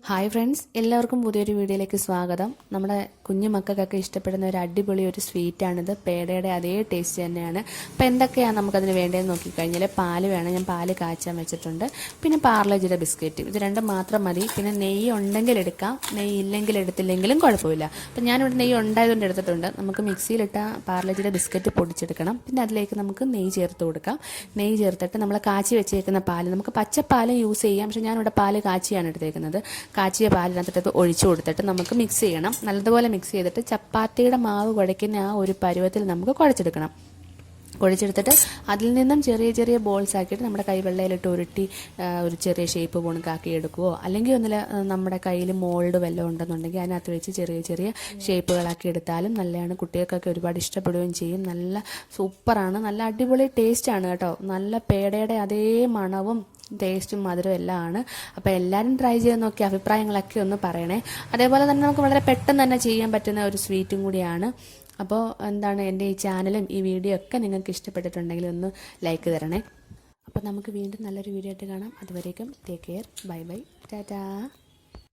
Hi friends, എല്ലാവർക്കും പുതിയൊരു വീഡിയോയിലേക്ക് സ്വാഗതം. നമ്മുടെ കുഞ്ഞു മക്കൾക്കൊക്കെ ഇഷ്ടപ്പെടുന്ന ഒരു അടിപൊളി ഒരു സ്വീറ്റാണിത്. പേടയുടെ അതേ ടേസ്റ്റ് തന്നെയാണ്. അപ്പോൾ എന്തൊക്കെയാണ് നമുക്കതിന് വേണ്ടതെന്ന് നോക്കിക്കഴിഞ്ഞാൽ പാല് വേണം. ഞാൻ പാല് കാച്ചാൻ വെച്ചിട്ടുണ്ട്. പിന്നെ പാർലേജിയുടെ ബിസ്ക്കറ്റ്, ഇത് രണ്ടും മാത്രം മതി. പിന്നെ നെയ്യ് ഉണ്ടെങ്കിൽ എടുക്കാം, നെയ്യ് ഇല്ലെങ്കിൽ എടുത്തില്ലെങ്കിലും കുഴപ്പമില്ല. അപ്പം ഞാനിവിടെ നെയ്യ് ഉണ്ടായതുകൊണ്ട് എടുത്തിട്ടുണ്ട്. നമുക്ക് മിക്സിയിലിട്ട പാർലേജിയുടെ ബിസ്ക്കറ്റ് പൊടിച്ചെടുക്കണം. പിന്നെ അതിലേക്ക് നമുക്ക് നെയ്യ് ചേർത്ത് കൊടുക്കാം. നെയ്യ് ചേർത്തിട്ട് നമ്മൾ കാച്ചി വെച്ചേക്കുന്ന പാല്, നമുക്ക് പച്ചപ്പാലും യൂസ് ചെയ്യാം, പക്ഷേ ഞാനിവിടെ പാല് കാച്ചിയാണ് എടുത്തേക്കുന്നത്. കാച്ചിയ പാലിനകത്തിട്ട് ഒഴിച്ചു കൊടുത്തിട്ട് നമുക്ക് മിക്സ് ചെയ്യണം. നല്ലതുപോലെ മിക്സ് ചെയ്തിട്ട് ചപ്പാത്തിയുടെ മാവ് കുഴയ്ക്കുന്ന ആ ഒരു പരുവത്തിൽ നമുക്ക് കുഴച്ചെടുക്കണം. കുഴച്ചെടുത്തിട്ട് അതിൽ നിന്നും ചെറിയ ചെറിയ ബോൾസ് ആക്കിയിട്ട് നമ്മുടെ കൈവെള്ളയിലിട്ട് ഉരുട്ടി ഒരു ചെറിയ ഷേപ്പ് പോണക്കാക്കി എടുക്കുവോ, അല്ലെങ്കിൽ ഒന്നിൽ നമ്മുടെ കയ്യിൽ മോൾഡ് വല്ലതും ഉണ്ടെന്നുണ്ടെങ്കിൽ അതിനകത്ത് വെച്ച് ചെറിയ ചെറിയ ഷേപ്പുകളാക്കി എടുത്താലും നല്ലതാണ്. കുട്ടികൾക്കൊക്കെ ഒരുപാട് ഇഷ്ടപ്പെടുകയും ചെയ്യും. നല്ല സൂപ്പറാണ്, നല്ല അടിപൊളി ടേസ്റ്റാണ് കേട്ടോ. നല്ല പേടയുടെ അതേ മണവും ടേസ്റ്റും മധുരവും എല്ലാം ആണ്. അപ്പോൾ എല്ലാവരും ട്രൈ ചെയ്ത് നോക്കി അഭിപ്രായങ്ങളൊക്കെ ഒന്ന് പറയണേ. അതേപോലെ തന്നെ നമുക്ക് വളരെ പെട്ടെന്ന് തന്നെ ചെയ്യാൻ പറ്റുന്ന ഒരു സ്വീറ്റും കൂടിയാണ്. അപ്പോൾ എന്താണ്, എൻ്റെ ഈ ചാനലും ഈ വീഡിയോ ഒക്കെ നിങ്ങൾക്ക് ഇഷ്ടപ്പെട്ടിട്ടുണ്ടെങ്കിൽ ഒന്ന് ലൈക്ക് തരണേ. അപ്പോൾ നമുക്ക് വീണ്ടും നല്ലൊരു വീഡിയോ ആയിട്ട് കാണാം. അതുവരേക്കും take care, bye bye, Tata.